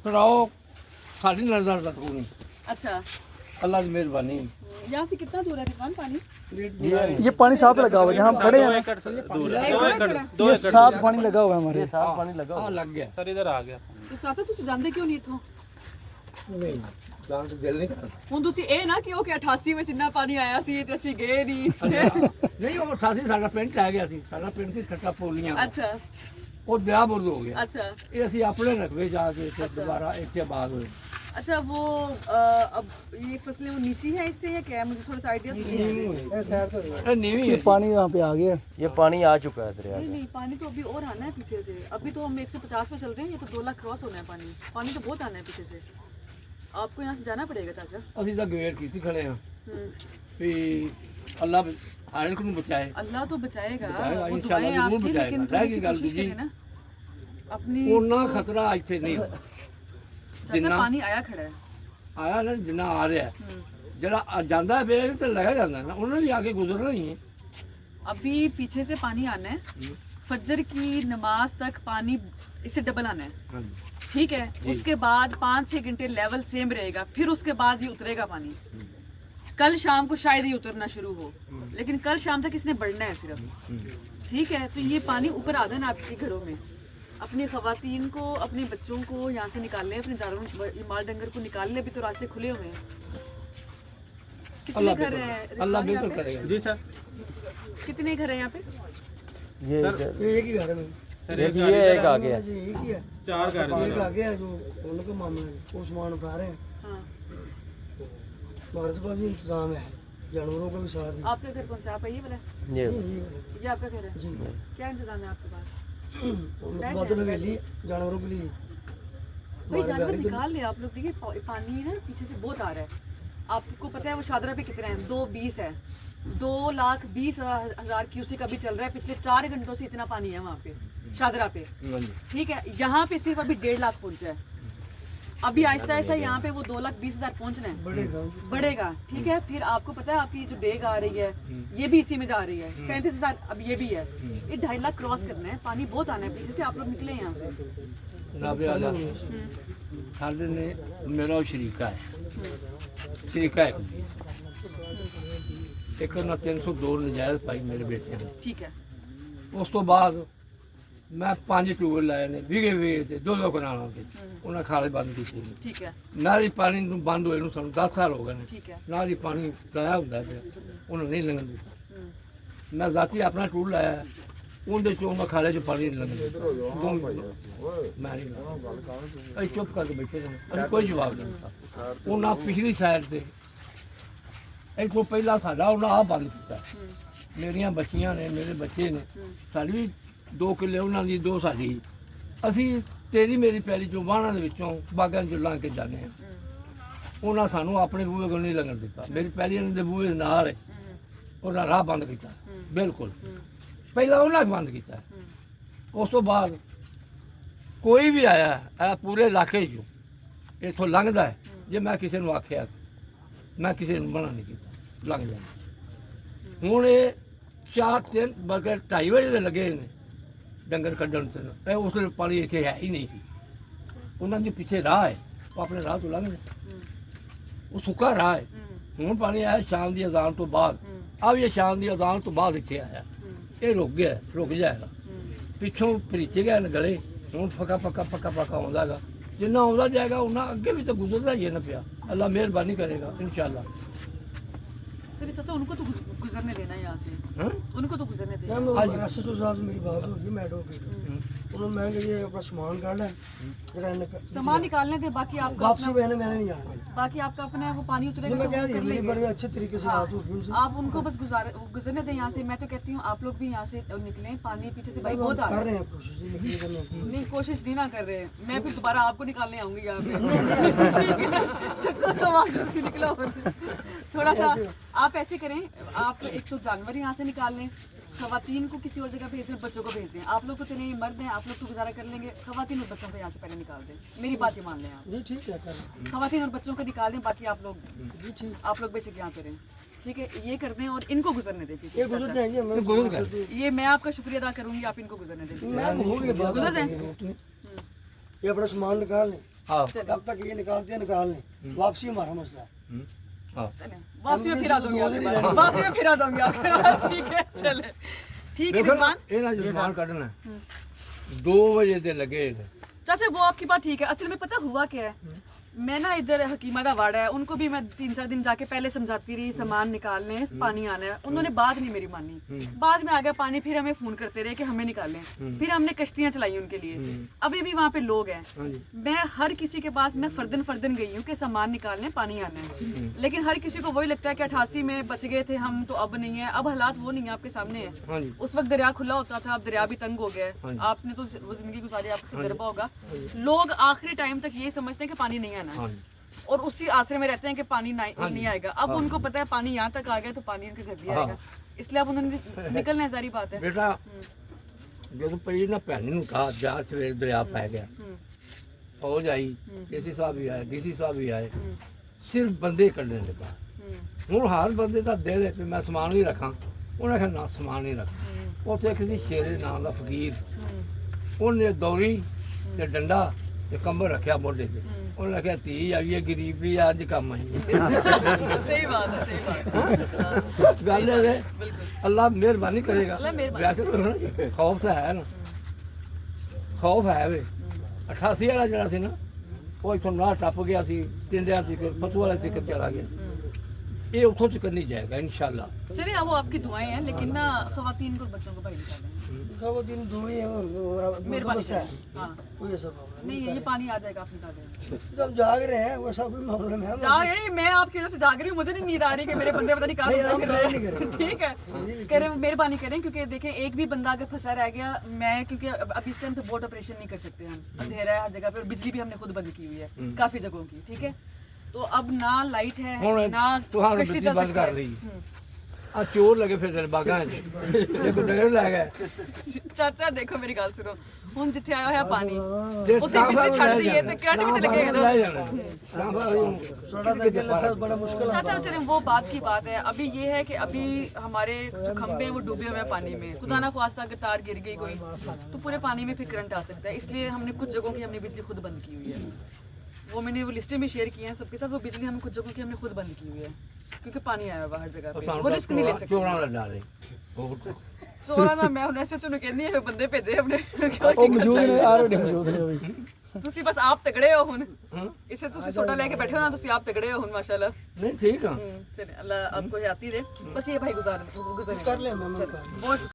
कराओ साड़ी नजर तक नहीं। अच्छा, अल्लाह की मेहरबानी। यहाँ से कितना दूर है रिजवान पानी? ये पानी साफ लगा हुआ है जहाँ हम खड़े हैं, ये साफ पानी लगा हुआ है हमारे। साफ पानी लगा हुआ लग गया सर, इधर आ गया। तो चाचा तुम जानते क्यों नहीं इथों? नहीं जान तो दिल नहीं करता। ਹੁਣ ਤੁਸੀਂ ਇਹ ਨਾ ਕਿ ਉਹ ਕਿ 88 ਵਿੱਚ ਇੰਨਾ ਪਾਣੀ ਆਇਆ ਸੀ ਤੇ ਅਸੀਂ ਗਏ ਨਹੀਂ। ਨਹੀਂ ਉਹ ਸਾਥੀ ਸਾਡਾ ਪਿੰਡ ਆ ਗਿਆ ਸੀ, ਸਾਡਾ ਪਿੰਡ ਸੀ ਠੱਟਾ ਪੋਲੀਆਂ, ਅੱਛਾ ਉਹ ਦਰਿਆ ਬੁਰਦ ਹੋ ਗਿਆ। अच्छा ਇਹ ਅਸੀਂ ਆਪਣੇ ਰਕਬੇ ਜਾ ਕੇ ਇੱਥੇ ਦੁਬਾਰਾ ਇੱਥੇ ਆਬਾਦ ਹੋਏ। अच्छा वो अब ये फसलें वो नीची है इससे या क्या है? मुझे थोड़ा सा आइडिया तो नहीं है। ਇਹ ਨੀਵੀਂ ये है। पानी यहाँ पे आ गया। ये पानी आ चुका है दरिया नहीं नहीं पानी तो अभी और आना है पीछे से। अभी तो हम 150 पे चल रहे हैं, ये तो 2 लाख क्रॉस होना है पानी। पानी तो बहुत आना है पीछे से। आपको यहाँ से जाना पड़ेगा चाचा। ਅਸੀਂ ਤਾਂ ਗਵੇਰ ਕੀਤੀ ਖੜੇ ਹਾਂ हम्म, ਵੀ ਅੱਲਾਹ ਹਰ ਇੱਕ ਨੂੰ ਬਚਾਏ। अल्लाह तो बचाएगा, बचाएगा, वो इंशाल्लाह दुआएं जरूर आपकी, बचाएगा। लेकिन रह थोड़ी गई सी गल कोशिश दूजी। करें ना अपनी। ਉਹਨਾਂ ਖਤਰਾ ਇੱਥੇ ਨਹੀਂ चाचा जिन्ना पानी आया खड़ा है। ਆਇਆ ਨਾ ਜਿੰਨਾ ਆ ਰਿਹਾ ਹੈ। हम्म, ਜਿਹੜਾ ਜਾਂਦਾ ਹੈ ਵੇਗ ਤੇ ਲੱਗਾ ਜਾਂਦਾ ਨਾ, ਉਹਨਾਂ ਵੀ ਆਗੇ गुजरना ही है। अभी पीछे से पानी आना है, फजर की नमाज तक पानी इससे डबल आना है, हाँ जी। ठीक है। उसके बाद 5-6 घंटे लेवल सेम रहेगा, फिर उसके बाद ही उतरेगा पानी। कल शाम को शायद ही उतरना शुरू हो, लेकिन कल शाम तक इसने बढ़ना है सिर्फ, ठीक है। तो ये पानी ऊपर आ जाना आपके घरों में। अपनी खवातीन को, अपने बच्चों को यहाँ से निकाल लें, अपने जानवरों ये माल डंगर को निकाल लें। अभी तो रास्ते खुले हुए हैं। कितने अल्लाह घर है अल्लाह रिजवान यहाँ बिल्कुल पे? करेगा। जी सर, कितने घर है यहाँ पे? ये एक ही घर है सर एक ये एक आ गया। जी, एक ही है। 4 घर एक आगे है जो उनका मामला है, वो सामान उठा रहे हैं। हाँ, हमारे पास भी इंतजाम है, जानवरों का भी साथ है। आपका घर कौन सा? आप आइए बोला, ये ये आपका घर है। जी क्या इंतजाम है आपके पास? उनके बाद में हवेली जानवरों के लिए भाई जानवर निकाल ले आप लोग। देखिए पानी ना पीछे से बहुत आ रहा है। आपको पता है वो शादरा पे कितना है? 220 है। 2,20,000 क्यूसेक अभी चल रहा है। पिछले 4 घंटों से इतना पानी है वहाँ पे शादरा पे, हाँ जी। ठीक है। यहाँ पे सिर्फ अभी 1.5 लाख पहुँचा है। अभी आहिस्ता आहिस्ता यहाँ पे वो 2,20,000 पहुँचना है, बढ़ेगा। बढ़ेगा, ठीक है। फिर आपको पता है आपकी जो डेग आ रही है ये भी इसी में जा रही है। 35,000 अब ये भी है। ये 2.5 लाख क्रॉस करना है। पानी बहुत आना है पीछे से। आप लोग निकले यहाँ से। जनाब आला ਸਾਡੇ ਨੇ ਮੇਰਾ ਉਹ ਸ਼ਰੀਕਾ ਹੈ, ਸ਼ਰੀਕਾ ਹੈ ਇੱਕ ਉਹਨਾਂ 302 ਨਜਾਇਜ਼ ਪਾਈ ਮੇਰੇ ਬੇਟੇ ਨੇ। ठीक है, ਉਸ ਤੋਂ ਬਾਅਦ ਮੈਂ 5 ਟੂਲ ਲਾਏ ਨੇ ਵਿਗੇ ਵਿਗੇ ਤੇ 2-2 ਕਨਾਲਾਂ ਤੇ, ਉਹਨਾਂ ਖਾਲੇ ਬੰਦ ਕੀਤੇ ਨੇ। ठीक है, ਨਾਲ ਹੀ ਪਾਣੀ ਨੂੰ ਬੰਦ ਹੋਏ ਨੂੰ ਸਾਨੂੰ 10 ਸਾਲ ਹੋ ਗਏ ਨੇ। ठीक है। ਨਾਲ ਹੀ ਪਾਣੀ ਲਾਇਆ ਹੁੰਦਾ ਪਿਆ, ਉਹਨੂੰ ਨਹੀਂ ਲੰਘਣ ਦਿੱਤਾ। हम्म, ਮੈਂ ਜ਼ਾਤੀ ਆਪਣਾ ਟੂਲ ਲਾਇਆ, ਉਹਦੇ ਚੋਂ ਮੈਂ ਖਾਲੇ 'ਚ ਪਾਣੀ ਨਹੀਂ ਲੰਘਣ ਦਿੱਤਾ। ਮੈਂ ਨਹੀਂ ਲਾਇਆ। ਅਸੀਂ ਚੁੱਪ ਕਰਕੇ ਬੈਠੇ ਰਹੇ, ਅਸੀਂ ਕੋਈ ਜਵਾਬ ਨਹੀਂ ਦਿੱਤਾ। ਉਹਨਾਂ ਪਿਛਲੀ ਸਾਈਡ ਤੇ ਇੱਥੋਂ ਪਹਿਲਾਂ ਸਾਡਾ ਉਹਨਾਂ ਆਹ ਬੰਦ ਕੀਤਾ। ਮੇਰੀਆਂ ਬੱਚੀਆਂ ਨੇ, ਮੇਰੇ ਬੱਚੇ ਨੇ, ਸਾਡੀ ਵੀ 2 ਕਿੱਲੇ ਉਹਨਾਂ ਦੀ, 2 ਸਾਡੀ। ਅਸੀਂ ਤੇਰੀ ਮੇਰੀ ਪੈਲੀ ਚੋਂ ਵਾਹਣਾਂ ਦੇ ਵਿੱਚੋਂ ਬਾਗਾਂ 'ਚੋਂ ਲੰਘ ਕੇ ਜਾਂਦੇ ਹਾਂ। ਉਹਨਾਂ ਸਾਨੂੰ ਆਪਣੇ ਬੂਹੇ ਕੋਲ ਨਹੀਂ ਲੰਘਣ ਦਿੱਤਾ। ਮੇਰੀ ਪੈਲੀ ਇਹਨਾਂ ਦੇ ਬੂਹੇ ਦੇ ਨਾਲ ਹੈ, ਉਹਨਾਂ ਰਾਹ ਬੰਦ ਕੀਤਾ ਬਿਲਕੁਲ। ਪਹਿਲਾਂ ਉਹਨਾਂ ਨੇ ਬੰਦ ਕੀਤਾ। ਉਸ ਤੋਂ ਬਾਅਦ ਕੋਈ ਵੀ ਆਇਆ ਇਹ ਪੂਰੇ ਇਲਾਕੇ 'ਚੋਂ ਇੱਥੋਂ ਲੰਘਦਾ ਹੈ, ਜੇ ਮੈਂ ਕਿਸੇ ਨੂੰ ਆਖਿਆ, ਮੈਂ ਕਿਸੇ ਨੂੰ ਮਨਾ ਨਹੀਂ ਕੀਤਾ, ਲੰਘ ਜਾਂਦਾ। ਹੁਣ ਇਹ 4-3 ਬਲਕਿ 2:30 ਵਜੇ ਦੇ ਲੱਗੇ ਨੇ ਡੰਗਰ ਕੱਢਣ ਤੇ। ਇਹ ਉਸ ਵੇਲੇ ਪਾਣੀ ਇੱਥੇ ਹੈ ਹੀ ਨਹੀਂ ਸੀ। ਉਹਨਾਂ ਦੇ ਪਿੱਛੇ ਰਾਹ ਹੈ, ਉਹ ਆਪਣੇ ਰਾਹ ਤੋਂ ਲੰਘਦੇ, ਉਹ ਸੁੱਕਾ ਰਾਹ ਹੈ। ਹੁਣ ਪਾਣੀ ਆਇਆ ਸ਼ਾਮ ਦੀ ਅਜ਼ਾਨ ਤੋਂ ਬਾਅਦ। ਆ ਵੀ ਇਹ ਸ਼ਾਮ ਦੀ ਅਜ਼ਾਨ ਤੋਂ ਬਾਅਦ ਇੱਥੇ ਆਇਆ। ਇਹ ਰੁਕ ਗਿਆ, ਰੁਕ ਜਾਏਗਾ। ਪਿੱਛੋਂ ਭਰੀਚੇ ਗਏ ਨੇ ਗਲੇ, ਹੁਣ ਪੱਕਾ ਆਉਂਦਾ ਹੈਗਾ। ਜਿੰਨਾ ਆਉਂਦਾ ਜਾਏਗਾ ਉਹਨਾਂ ਅੱਗੇ ਵੀ ਤਾਂ ਗੁਜ਼ਰਦਾ ਹੀ ਹੈ ਨਾ ਪਿਆ। ਅੱਲਾ ਮਿਹਰਬਾਨੀ ਕਰੇਗਾ इंशाल्लाह। चलिए चाचा उनको तो गुजरने देना है यहाँ से, हाँ? उनको तो गुजरने देना। मैम एसएसओ साहब से मेरी बात होगी, मैं एडवोकेट हूँ। उन्होंने मैं कहा ये अपना सामान काढ़ना है, सामान निकालने दे, बाकी आपका वापसी अपना, मैंने नहीं आना। बाकी आपका अपना है, वो पानी उतरेगा मैं तो कह वो रही कर मेरी लेंगे। बड़े अच्छे तरीके से बात होगी उनसे। आप उनको बस गुजरने दें यहाँ से। मैं तो कहती हूँ आप लोग भी यहाँ से निकलें। पानी पीछे से भाई हम बहुत आ कर रहा रहे है। हैं कोशिश निकलने करने की। नहीं कोशिश नहीं ना कर रहे हैं। मैं फिर दोबारा आपको निकालने आऊंगी यहाँ पे। चक्कर तो वहाँ से निकलो। थोड़ा सा आप ऐसे करें, आप एक तो जानवर यहाँ से निकाल लें, खवातीन को किसी और जगह भेज दें, बच्चों को भेज दें। आप लोग को चले मर्द हैं, आप लोग तो गुजारा कर लेंगे। खवातीन और बच्चों को यहाँ से पहले निकाल दें। मेरी बात ही मान लें आप। जी ठीक है कर। खवातीन और बच्चों को निकाल दें, बाकी आप लोग जी ठीक। आप लोग बेशक यहाँ करें, ठीक है। ये कर दें और इनको गुजरने दें पीछे। ये गुजर जाएंगे, मैं गुजर गए। ये मैं आपका शुक्रिया अदा करूंगी, आप इनको गुजरने दें। मैं होगी बात गुजर जाएं। ये अपना सामान निकाल लें, हाँ तब तक ये निकालते हैं निकाल लें, वापसी हमारा मसला है। हाँ चलें, वापसी में फिर आ जाऊंगी आपके पास, वापसी में फिर आ जाऊंगी आपके पास, ठीक है चले ठीक है देखो ना, रिजवान। ये ना जो समान कटना 2 बजे से लगे थे। चाचा वो आपकी बात ठीक है, असल में पता हुआ क्या है, मैं ना इधर हकीमा दा वाड़ा है, उनको भी मैं 3-4 दिन जाके पहले समझाती रही सामान निकालने पानी आना है, उन्होंने बात नहीं मेरी मानी। बाद में आ गया पानी, फिर हमें फोन करते रहे कि हमें निकालें, फिर हमने कश्तियां चलाई उनके लिए। अभी भी वहाँ पे लोग हैं, मैं हर किसी के पास मैं फर्दन फर्दन गई हूँ कि सामान निकालने पानी आना है, लेकिन हर किसी को वही लगता है कि 88 में बच गए थे हम तो अब नहीं है। अब हालात वो नहीं है, आपके सामने हाँ है। जी। उस वक्त दरिया खुला होता था, अब दरिया भी तंग हो गया है। आपने तो वो जिंदगी गुजारी, आपको तजर्बा होगा। लोग आखिरी टाइम तक ये समझते हैं कि पानी नहीं आना हाँ है जी। और उसी आसरे में रहते हैं कि पानी नहीं आएगा। अब उनको पता है पानी यहाँ तक आ गया तो पानी उनके घर भी आएगा, इसलिए अब उन्होंने निकलना है, सारी बात है। बेटा ਜਦੋਂ ਪਈ ਨਾ ਭੈਣੀ ਨੂੰ ਕਹਾ ਜਾ ਸਵੇਰ ਦਰਿਆ ਪੈ ਗਿਆ, ਫੌਜ ਆਈ, ਏਸੀ ਸਾਹਿਬ ਵੀ ਆਏ, ਡੀਸੀ ਸਾਹਿਬ ਵੀ ਆਏ, ਸਿਰਫ ਬੰਦੇ ਕੱਢਣੇ ਨੇ ਬਾਹਰ। ਹੁਣ ਹਰ ਬੰਦੇ ਦਾ ਦਿਲ ਹੈ ਕਿ ਮੈਂ ਸਮਾਨ ਵੀ ਰੱਖਾਂ, ਉਹਨੇ ਕਿਹਾ ਨਾ ਸਮਾਨ ਨਹੀਂ ਰੱਖ। ਉੱਥੇ ਕਿਸੇ ਸ਼ੇਰੇ ਨਾਂ ਦਾ ਫਕੀਰ, ਉਹਨੇ ਦੌਰੀ ਤੇ ਡੰਡਾ ਤੇ ਕੰਬਲ ਰੱਖਿਆ ਮੋਢੇ ਤੇ, ਉਹਨੇ ਕਿਹਾ ਧੀ ਆਈ ਹੈ ਗਰੀਬੀ ਆ, ਅੱਜ ਕੰਮ ਆਈ ਹੈ। सही बात है, सही बात है। ਗੱਲ ਇਹ ਹੈ बिल्कुल ਅੱਲਾ ਮਿਹਰਬਾਨੀ ਕਰੇਗਾ। ਅੱਲਾ ਮਿਹਰਬਾਨੀ। ਵੈਸੇ ਤਾਂ ਨਾ ਖੌਫ ਤਾਂ ਹੈ ਨਾ, ਖੌਫ ਹੈ ਵੇ। 88 ਵਾਲਾ ਜਿਹੜਾ ਸੀ ਨਾ, ਉਹ ਇੱਥੋਂ ਨਾ ਟੱਪ ਗਿਆ ਸੀ, ਟਿੰਡਿਆਂ ਸੀ, ਫਤੂ ਵਾਲੇ ਤੱਕ ਚਲਾ ਗਿਆ। ये उठो चक्कर नहीं जाएगा इंशाल्लाह। चलिए अब वो आपकी दुआएं हैं, लेकिन ना खवातीन को बच्चों को भाई निकालें। वो दिन दूरी है और मेहरबानी है, हाँ कोई ऐसा प्रॉब्लम नहीं है, ये पानी आ जाएगा, आप निकाल दें। नहीं। जब जाग रहे हैं वैसा कोई प्रॉब्लम है जाग मैं आपकी वजह से जाग रही हूँ, मुझे नहीं नींद आ रही कि मेरे बंदे पता नहीं कहाँ नहीं, फिर आप रहे नहीं हैं। करें। ठीक है, कह रहे मेहरबानी करें, क्योंकि देखें एक भी बंदा अगर फंसा रह गया, मैं क्योंकि अब इस टाइम तो बोट ऑपरेशन नहीं कर सकते हम, अंधेरा है हर जगह पे और बिजली भी हमने खुद बंद की हुई है काफी जगहों की। ठीक है, तो अब ना लाइट है ਹੁਣ ना ਤੁਹਾਨੂੰ कश्ती बिजली चल बंद सकती कर है। ली। आ चोर लगे फिर तेरे बागां च, ये कोई डगर लै गए। ਚਾਚਾ ਦੇਖੋ ਮੇਰੀ ਗੱਲ ਸੁਣੋ, ਹੁਣ ਜਿੱਥੇ ਆਇਆ ਹੋਇਆ ਪਾਣੀ ਜੇ ਉੱਥੇ ਬਿਜਲੀ ਛੱਡ ਦਈਏ ਤੇ ਕਿਹੜਾ ਕਿਤੇ ਲੱਗੇਗਾ ना। ਲੈ ਜਾਣਾ। सोडा देके लगता है बड़ा मुश्किल है। चाचा चले वो बात की बात है, अभी ये है कि अभी हमारे जो खंभे हैं वो डूबे हुए हैं पानी में, खुदा ना ख्वास्ता अगर तार गिर गई कोई तो पूरे पानी में फिर करंट आ सकता है, इसलिए हमने कुछ जगहों की हमने बिजली खुद बंद की हुई है। वो मैंने वो लिस्टें भी शेयर की हैं सबके साथ, वो बिजली हमने कुछ जगहों की हमने खुद बंद की हुई है क्योंकि पानी आया हुआ हर जगह पे, वो रिस्क नहीं ले सकते। चोरां दा डर है। ਹੋਰ चोरा ना मैं ਹੁਣ ਐਸੇ ਚੋਂ ਕਹਿੰਦੀ ਹੈ ਬੰਦੇ ਭੇਜੇ ਆਪਣੇ ਉਹ ਮੌਜੂਦ ਨੇ ਆਲਰੇਡੀ ਮੌਜੂਦ ਨੇ ਉਹ ਵੀ। ਤੁਸੀਂ ਬਸ ਆਪ ਤਗੜੇ ਹੋ ਹੁਣ, ਇਸੇ ਤੁਸੀਂ ਸੋਡਾ ਲੈ ਕੇ ਬੈਠੇ ਹੋ ਨਾ, ਤੁਸੀਂ ਆਪ ਤਗੜੇ ਹੋ ਹੁਣ ਮਾਸ਼ਾਅੱਲਾ। नहीं ठीक है। चलिए अल्लाह आपको याद ही दे, बस ये भाई गुजार कर ले मैं बहुत